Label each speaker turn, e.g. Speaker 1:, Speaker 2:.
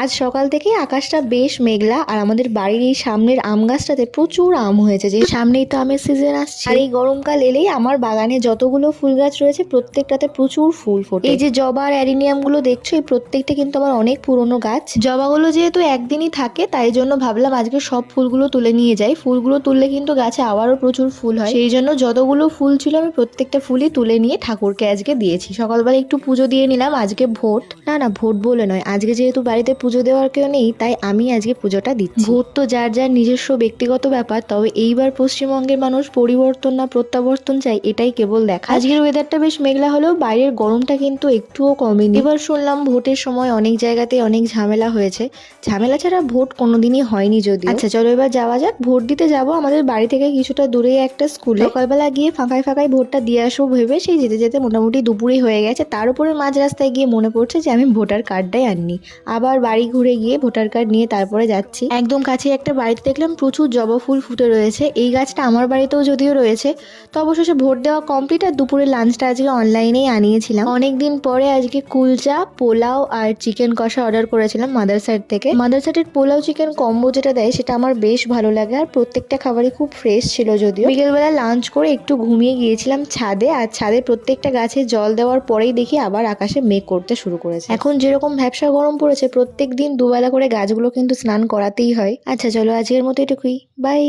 Speaker 1: আজ সকাল থেকেই আকাশটা বেশ মেঘলা, আর আমাদের বাড়ির এই সামনের আম গাছটাতে প্রচুর আম হয়েছে, যে সামনেই তো আমের সিজন আসছে। আর এই গরমকাল এলেই আমার বাগানে যতগুলো ফুল গাছ রয়েছে প্রত্যেকটাতে প্রচুর ফুল ফোটে। এই যে জবা আর অ্যারিনিয়াম গুলো দেখছো, এই প্রত্যেকটা কিন্তু আমার অনেক পুরনো গাছ। জবাগুলো যেহেতু একদিনই থাকে, তাই জন্য ভাবলাম আজকে সব ফুলগুলো তুলে নিয়ে যাই। ফুলগুলো তুললে কিন্তু গাছে আবারও প্রচুর ফুল হয়, সেই জন্য যতগুলো ফুল ছিল আমি প্রত্যেকটা ফুলই তুলে নিয়ে ঠাকুরকে আজকে দিয়েছি। সকালবেলা একটু পুজো দিয়ে নিলাম। আজকে ভোট না ভোট বলে নয়, আজকে যেহেতু বাড়িতে পুজো দেওয়ার কেউ নেই, তাই আমি আজকে পুজোটা দিচ্ছি। ভোট তো যার যার নিজস্ব ব্যক্তিগত ব্যাপার, তবে এইবার পশ্চিমবঙ্গের মানুষ পরিবর্তন না প্রত্যাবর্তন চাই, এটাই কেবল দেখা। আজকের ওয়েদারটা বেশ মেঘলা হলেও বাইরের গরমটা কিন্তু একটুও কমেনি। এবার শুনলাম ভোটের সময় অনেক জায়গাতে অনেক ঝামেলা হয়েছে। ঝামেলা ছাড়া ভোট কোনোদিনই হয়নি যদিও। আচ্ছা চলো এবার যাওয়া যাক। ভোট দিতে যাব আমাদের বাড়ি থেকে কিছুটা দূরে একটা স্কুলে। সকালবেলা গিয়ে ফাঁকায় ফাঁকায় ভোটটা দিয়ে আসবো ভেবে সেই যেতে যেতে মোটামুটি দুপুরই হয়ে গেছে। তার উপরে মাঝ রাস্তায় গিয়ে মনে পড়ছে যে আমি ভোটার কার্ডটাই আনিনি। আবার বাড়ি ঘুরে গিয়ে ভোটার কার্ড নিয়ে তারপরে যাচ্ছি। একদম কাছে একটা বাড়িতে দেখলাম প্রচুর জবা ফুল ফুটে রয়েছে। এই গাছটা আমার বাড়িতেও যদিও রয়েছে। তো অবশেষে ভোট দেওয়া কমপ্লিট, আর দুপুরের লাঞ্চটা আজকে অনলাইনেই আনিয়েছিলাম। অনেকদিন পরে আজকে কুলচা, পোলাও আর চিকেন কষা অর্ডার করেছিলাম মাদার সাইড থেকে। মাদার সাইডের পোলাও চিকেন কম্বো যেটা দেয় সেটা আমার বেশ ভালো লাগে, আর প্রত্যেকটা খাবারই খুব ফ্রেশ ছিল যদিও। বিকেলবেলা লাঞ্চ করে একটু ঘুমিয়ে গিয়েছিলাম ছাদে, আর ছাদে প্রত্যেকটা গাছে জল দেওয়ার পরেই দেখি আবার আকাশে মেঘ করতে শুরু করেছে। এখন যেরকম ভ্যাপসা গরম পড়েছে, প্রত্যেক দিন দুবেলা করে গাছগুলো কিন্তু স্নান করাতেই হয়। আচ্ছা চলো আজকের মতো এটুকুই, বাই।